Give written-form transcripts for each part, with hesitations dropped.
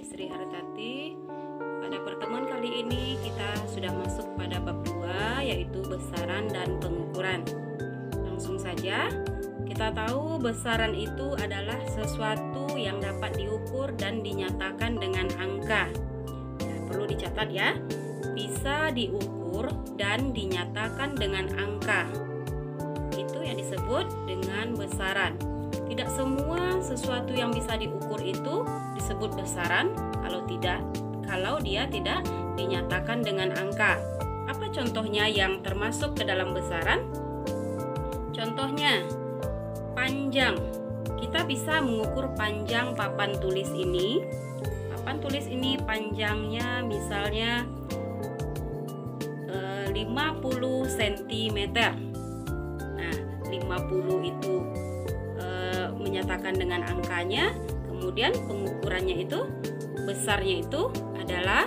Sri Hartati. Pada pertemuan kali ini kita sudah masuk pada bab 2, yaitu besaran dan pengukuran. Langsung saja, kita tahu besaran itu adalah sesuatu yang dapat diukur dan dinyatakan dengan angka. Nah, perlu dicatat ya, bisa diukur dan dinyatakan dengan angka. Itu yang disebut dengan besaran. Tidak semua sesuatu yang bisa diukur itu disebut besaran kalau dia tidak dinyatakan dengan angka. Apa contohnya yang termasuk ke dalam besaran? Contohnya, panjang. Kita bisa mengukur panjang papan tulis ini. Papan tulis ini panjangnya misalnya 50 cm. Nah, 50 itu menyatakan dengan angkanya, kemudian pengukurannya itu, besarnya itu adalah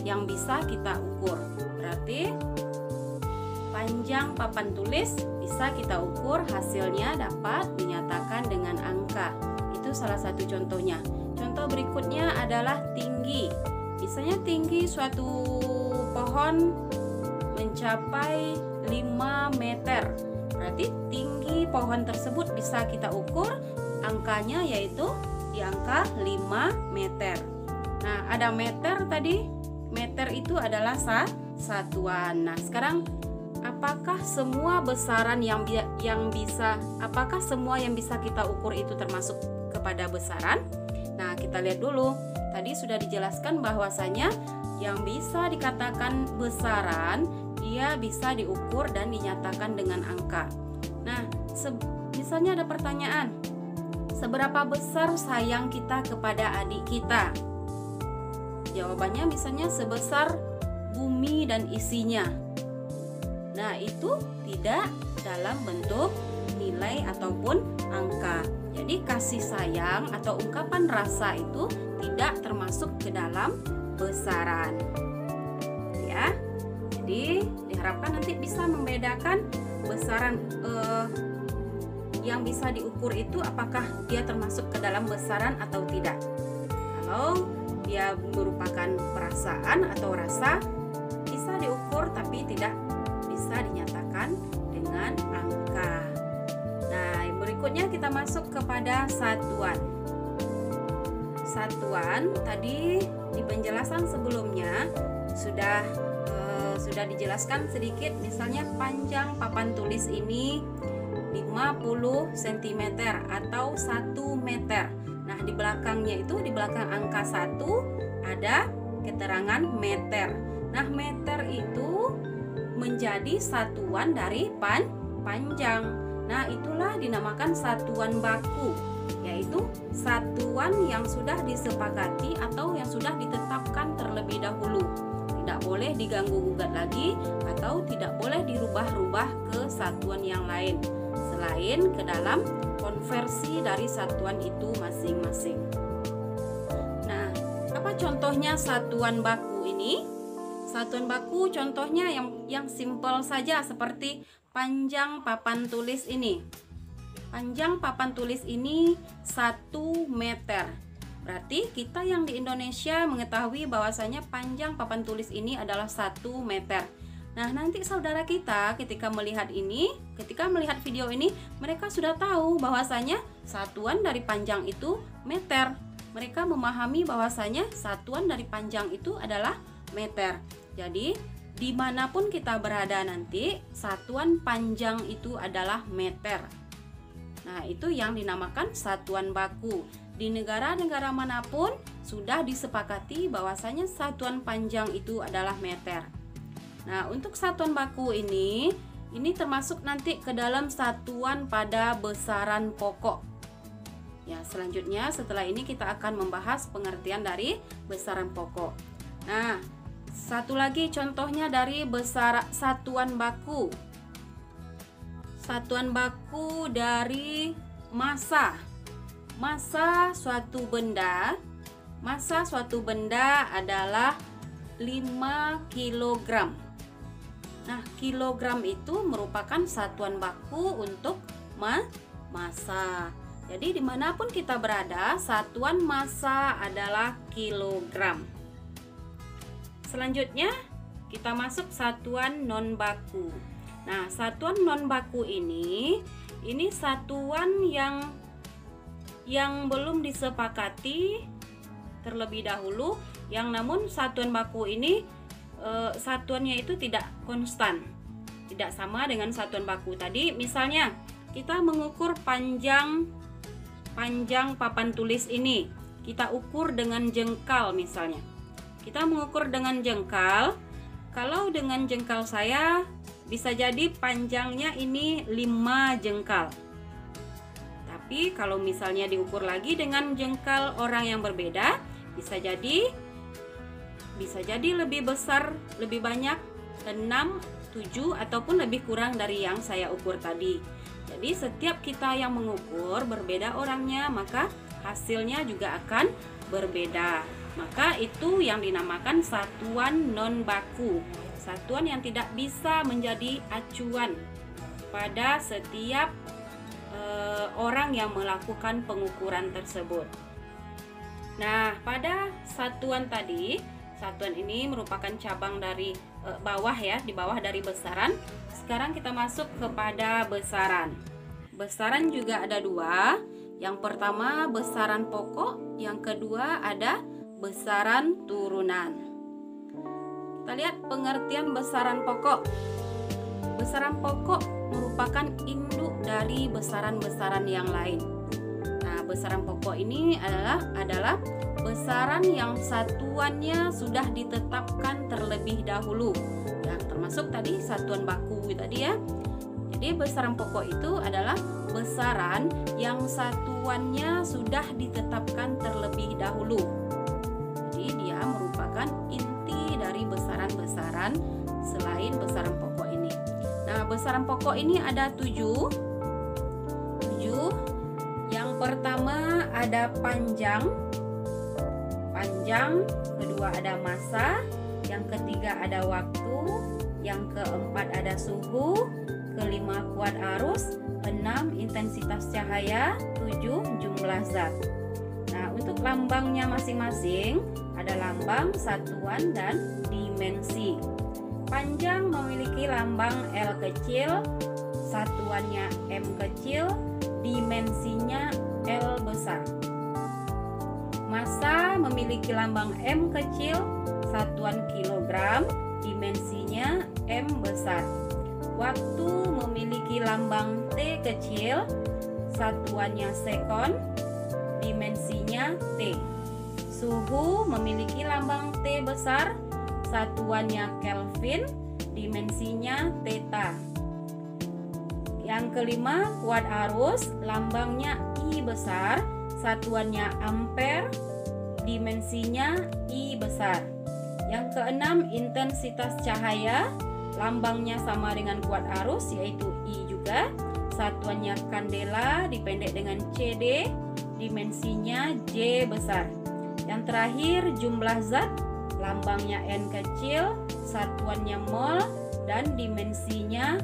yang bisa kita ukur. Berarti panjang papan tulis bisa kita ukur, hasilnya dapat dinyatakan dengan angka. Itu salah satu contohnya. Contoh berikutnya adalah tinggi. Misalnya tinggi suatu pohon mencapai 5 meter. Berarti tinggi pohon tersebut bisa kita ukur, angkanya yaitu di angka 5 meter. Nah, ada meter tadi. Meter itu adalah satuan. Nah, sekarang apakah semua besaran apakah semua yang bisa kita ukur itu termasuk kepada besaran? Nah, kita lihat dulu. Tadi sudah dijelaskan bahwasanya yang bisa dikatakan besaran, dia bisa diukur dan dinyatakan dengan angka. Nah, misalnya ada pertanyaan, seberapa besar sayang kita kepada adik kita? Jawabannya misalnya sebesar bumi dan isinya. Nah, itu tidak dalam bentuk nilai ataupun angka. Jadi kasih sayang atau ungkapan rasa itu tidak termasuk ke dalam besaran. Ya. Jadi diharapkan nanti bisa membedakan besaran yang bisa diukur itu apakah dia termasuk ke dalam besaran atau tidak. Kalau dia merupakan perasaan atau rasa, bisa diukur tapi tidak bisa dinyatakan dengan angka. Nah, yang berikutnya kita masuk kepada satuan. Satuan tadi di penjelasan sebelumnya sudah dijelaskan sedikit. Misalnya panjang papan tulis ini 50 cm atau 1 meter. Nah, di belakangnya itu, di belakang angka 1 ada keterangan meter. Nah, meter itu menjadi satuan dari panjang. Nah, itulah dinamakan satuan baku, yaitu satuan yang sudah disepakati atau yang sudah ditetapkan terlebih dahulu. Tidak boleh diganggu-gugat lagi atau tidak boleh dirubah-rubah ke satuan yang lain selain ke dalam konversi dari satuan itu masing-masing. Nah, apa contohnya satuan baku ini? Satuan baku contohnya yang simpel saja seperti panjang papan tulis ini. Panjang papan tulis ini 1 meter. Berarti kita yang di Indonesia mengetahui bahwasanya panjang papan tulis ini adalah 1 meter. Nah, nanti saudara kita ketika melihat video ini, mereka sudah tahu bahwasanya satuan dari panjang itu meter. Mereka memahami bahwasanya satuan dari panjang itu adalah meter. Jadi, dimanapun kita berada nanti, satuan panjang itu adalah meter. Nah, itu yang dinamakan satuan baku. Di negara-negara manapun sudah disepakati bahwasanya satuan panjang itu adalah meter. Nah, untuk satuan baku ini termasuk nanti ke dalam satuan pada besaran pokok. Ya, selanjutnya setelah ini kita akan membahas pengertian dari besaran pokok. Nah, satu lagi contohnya dari satuan baku. Satuan baku dari massa. Massa suatu benda adalah 5 kg. Nah, kilogram itu merupakan satuan baku untuk massa. Jadi dimanapun kita berada, satuan massa adalah kilogram. Selanjutnya kita masuk satuan non baku. Nah, satuan non baku ini satuan yang belum disepakati terlebih dahulu, yang namun satuan baku ini satuannya itu tidak konstan, tidak sama dengan satuan baku tadi. Misalnya kita mengukur panjang papan tulis ini, kita ukur dengan jengkal misalnya. Kita mengukur dengan jengkal. Kalau dengan jengkal saya bisa jadi panjangnya ini 5 jengkal. Tapi kalau misalnya diukur lagi dengan jengkal orang yang berbeda, bisa jadi lebih besar, lebih banyak, 6, 7 ataupun lebih kurang dari yang saya ukur tadi. Jadi setiap kita yang mengukur berbeda orangnya, maka hasilnya juga akan berbeda. Maka itu yang dinamakan satuan non baku, satuan yang tidak bisa menjadi acuan pada setiap orang yang melakukan pengukuran tersebut. Nah, pada satuan tadi, satuan ini merupakan cabang dari bawah ya, di bawah dari besaran. Sekarang kita masuk kepada besaran. Besaran juga ada 2. Yang pertama besaran pokok, yang kedua ada besaran turunan. Kita lihat pengertian besaran pokok. Besaran pokok merupakan induk dari besaran-besaran yang lain. Nah, besaran pokok ini adalah besaran yang satuannya sudah ditetapkan terlebih dahulu. Ya, termasuk tadi satuan baku tadi ya. Jadi besaran pokok itu adalah besaran yang satuannya sudah ditetapkan terlebih dahulu. Jadi dia merupakan inti dari besaran-besaran selain besaran pokok ini. Nah, besaran pokok ini ada 7. Yang pertama ada panjang, kedua ada massa, yang ketiga ada waktu, yang keempat ada suhu, kelima kuat arus, 6 intensitas cahaya, 7 jumlah zat. Nah, untuk lambangnya masing-masing ada lambang, satuan, dan dimensi. Panjang memiliki lambang L kecil, satuannya M kecil, dimensinya L besar. Massa memiliki lambang M kecil, satuan kilogram, dimensinya M besar. Waktu memiliki lambang T kecil, satuannya sekon, dimensinya T. Suhu memiliki lambang T besar, satuannya Kelvin, dimensinya theta. Yang kelima, kuat arus, lambangnya I besar, satuannya ampere, dimensinya I besar. Yang keenam, intensitas cahaya, lambangnya sama dengan kuat arus, yaitu I juga, satuannya kandela, dipendek dengan CD, dimensinya J besar. Yang terakhir, jumlah zat, lambangnya N kecil, satuannya mol, dan dimensinya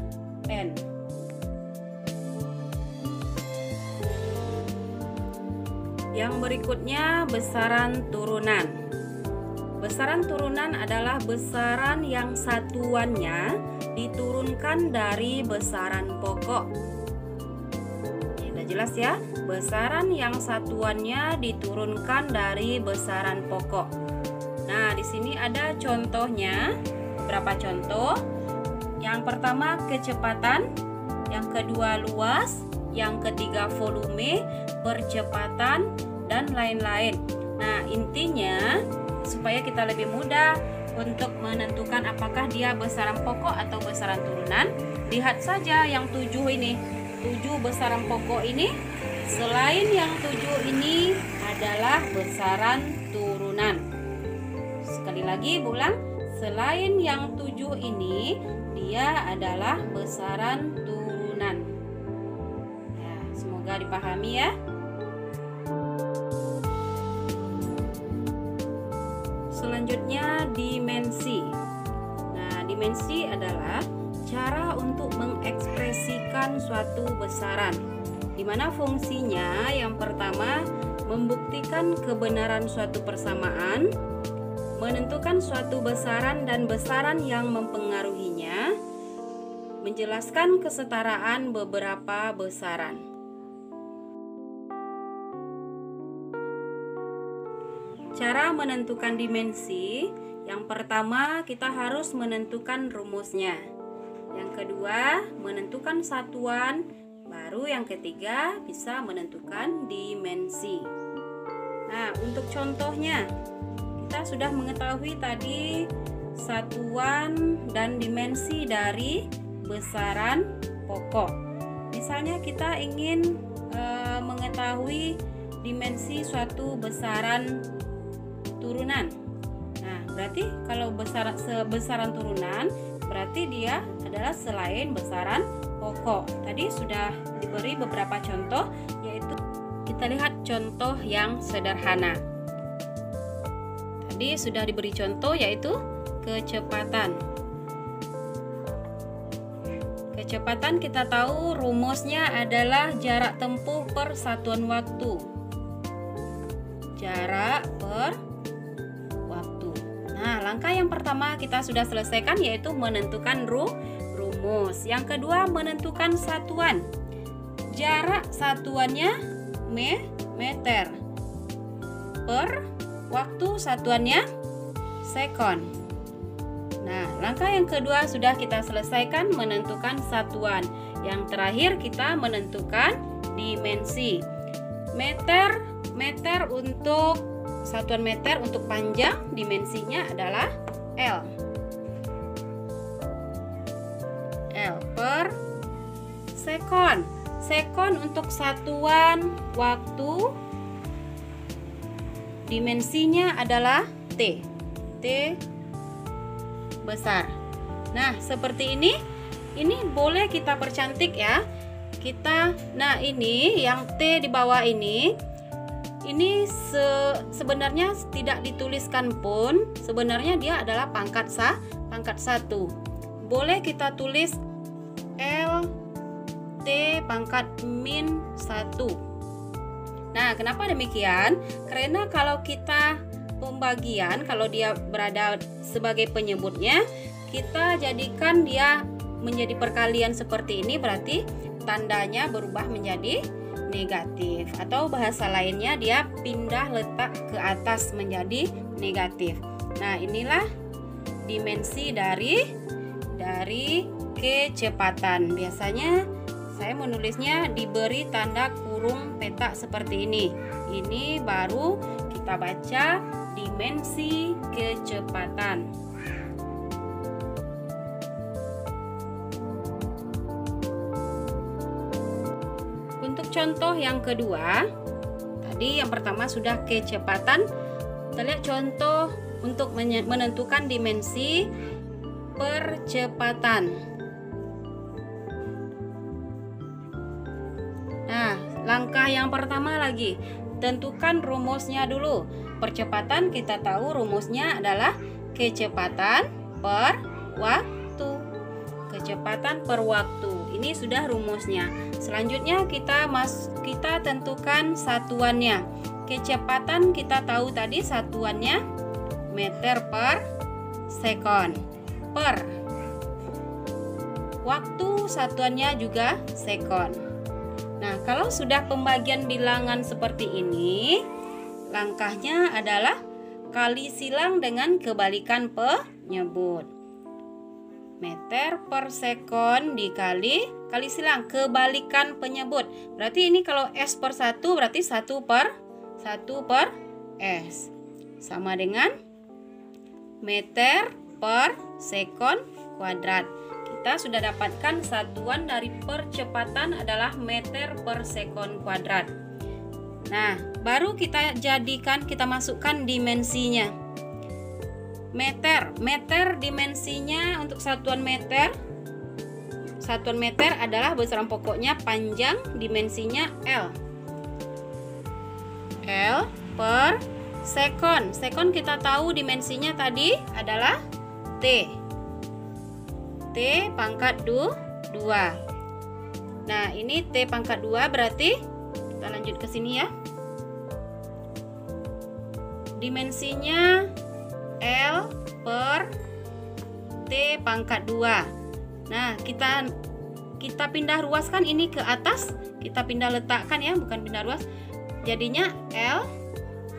N. Yang berikutnya besaran turunan. Besaran turunan adalah besaran yang satuannya diturunkan dari besaran pokok. Sudah jelas ya? Besaran yang satuannya diturunkan dari besaran pokok. Nah, di sini ada contohnya, beberapa contoh. Yang pertama kecepatan, yang kedua luas, yang ketiga volume, percepatan, dan lain-lain. Nah, intinya supaya kita lebih mudah untuk menentukan apakah dia besaran pokok atau besaran turunan, lihat saja yang 7 ini. 7 besaran pokok ini, selain yang 7 ini adalah besaran turunan. Sekali lagi ulang, selain yang 7 ini, dia adalah besaran turunan. Ya, semoga dipahami ya. Selanjutnya dimensi. Nah, dimensi adalah cara untuk mengekspresikan suatu besaran. di mana fungsinya yang pertama membuktikan kebenaran suatu persamaan, menentukan suatu besaran dan besaran yang mempengaruhinya, menjelaskan kesetaraan beberapa besaran. Cara menentukan dimensi, yang pertama kita harus menentukan rumusnya. Yang kedua, menentukan satuan, baru yang ketiga bisa menentukan dimensi. Nah, untuk contohnya, kita sudah mengetahui tadi satuan dan dimensi dari besaran pokok. Misalnya kita ingin mengetahui dimensi suatu besaran turunan. Nah, berarti kalau besaran turunan, berarti dia adalah selain besaran pokok. Tadi sudah diberi beberapa contoh, yaitu kita lihat contoh yang sederhana. Tadi sudah diberi contoh yaitu kecepatan. Kecepatan kita tahu rumusnya adalah jarak tempuh per satuan waktu. Jarak per waktu. Nah, langkah yang pertama kita sudah selesaikan yaitu menentukan rumus. Yang kedua, menentukan satuan. Jarak satuannya meter. Per waktu satuannya sekon. Nah, langkah yang kedua sudah kita selesaikan menentukan satuan. Yang terakhir kita menentukan dimensi. Meter untuk satuan meter untuk panjang, dimensinya adalah L. L per sekon. Sekon untuk satuan waktu, dimensinya adalah T. T besar. Nah, seperti ini boleh kita percantik ya. Nah ini yang T di bawah ini sebenarnya tidak dituliskan pun, sebenarnya dia adalah pangkat 1. Boleh kita tulis L T pangkat min 1. Nah, kenapa demikian? Karena kalau kita pembagian, kalau dia berada sebagai penyebutnya, kita jadikan dia menjadi perkalian seperti ini, berarti tandanya berubah menjadi negatif, atau bahasa lainnya dia pindah letak ke atas menjadi negatif. Nah, inilah dimensi dari kecepatan. Biasanya saya menulisnya diberi tanda kurung petak seperti ini. Ini baru kita baca dimensi kecepatan. Untuk contoh yang kedua, tadi yang pertama sudah kecepatan. Kita lihat contoh untuk menentukan dimensi percepatan. Nah, langkah yang pertama lagi, tentukan rumusnya dulu. Percepatan kita tahu rumusnya adalah kecepatan per waktu. Kecepatan per waktu. Ini sudah rumusnya. Selanjutnya kita tentukan satuannya. Kecepatan kita tahu tadi satuannya meter per sekon. Per waktu satuannya juga sekon. Nah, kalau sudah pembagian bilangan seperti ini, langkahnya adalah kali silang dengan kebalikan penyebut. Meter per sekon dikali silang kebalikan penyebut. Berarti ini kalau S per 1 berarti 1 per S. Sama dengan meter per sekon kuadrat. Kita sudah dapatkan satuan dari percepatan adalah meter per sekon kuadrat. Nah, baru kita masukkan dimensinya. Meter dimensinya untuk satuan meter adalah besaran pokoknya panjang, dimensinya L. L per sekon. Sekon kita tahu dimensinya tadi adalah T. T pangkat 2. Nah, ini T pangkat 2, berarti kita lanjut ke sini ya. Dimensinya L per T pangkat 2. Nah, kita pindah ruaskan ini ke atas, kita pindah letakkan ya, bukan pindah ruas. Jadinya L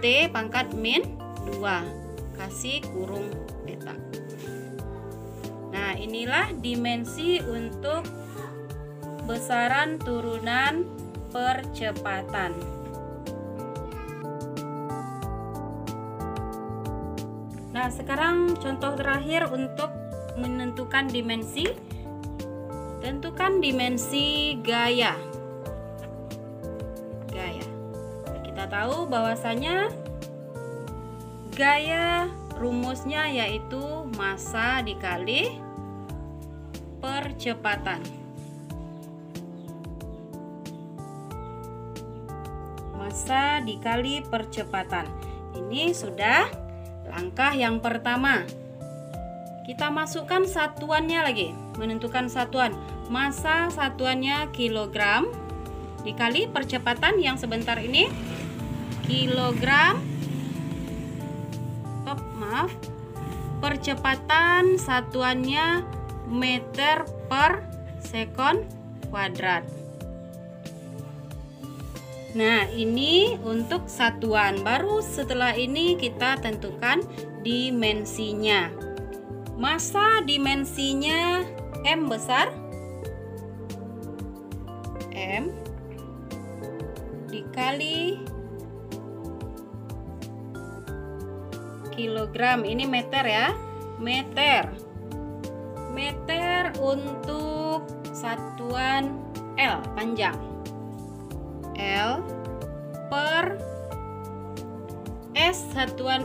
T pangkat min 2, kasih kurung petak. Nah, inilah dimensi untuk besaran turunan percepatan. Nah, sekarang contoh terakhir untuk menentukan dimensi. Tentukan dimensi gaya. Gaya. Kita tahu bahwasanya gaya rumusnya yaitu massa dikali percepatan. Massa dikali percepatan. Ini sudah langkah yang pertama. Kita masukkan satuannya lagi, menentukan satuan. Massa satuannya kilogram dikali percepatan yang sebentar ini kilogram. Percepatan satuannya meter per sekon kuadrat. Nah, ini untuk satuan. Baru setelah ini kita tentukan dimensinya. Massa dimensinya M besar, M dikali kilogram. Ini meter ya, meter untuk satuan L panjang, L per S satuan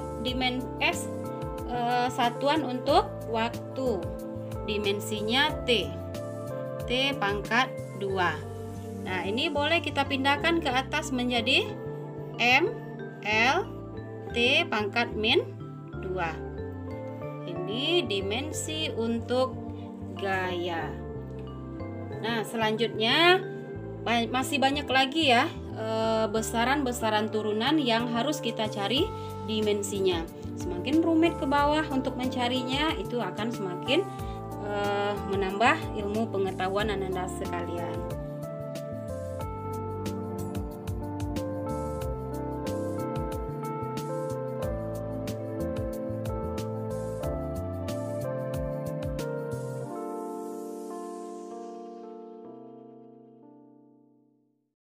satuan untuk waktu, dimensinya T pangkat 2. Nah, ini boleh kita pindahkan ke atas menjadi M L T pangkat min 2. Ini dimensi untuk gaya. Nah, selanjutnya masih banyak lagi ya besaran-besaran turunan yang harus kita cari dimensinya. Semakin rumit ke bawah untuk mencarinya, itu akan semakin menambah ilmu pengetahuan Anda sekalian.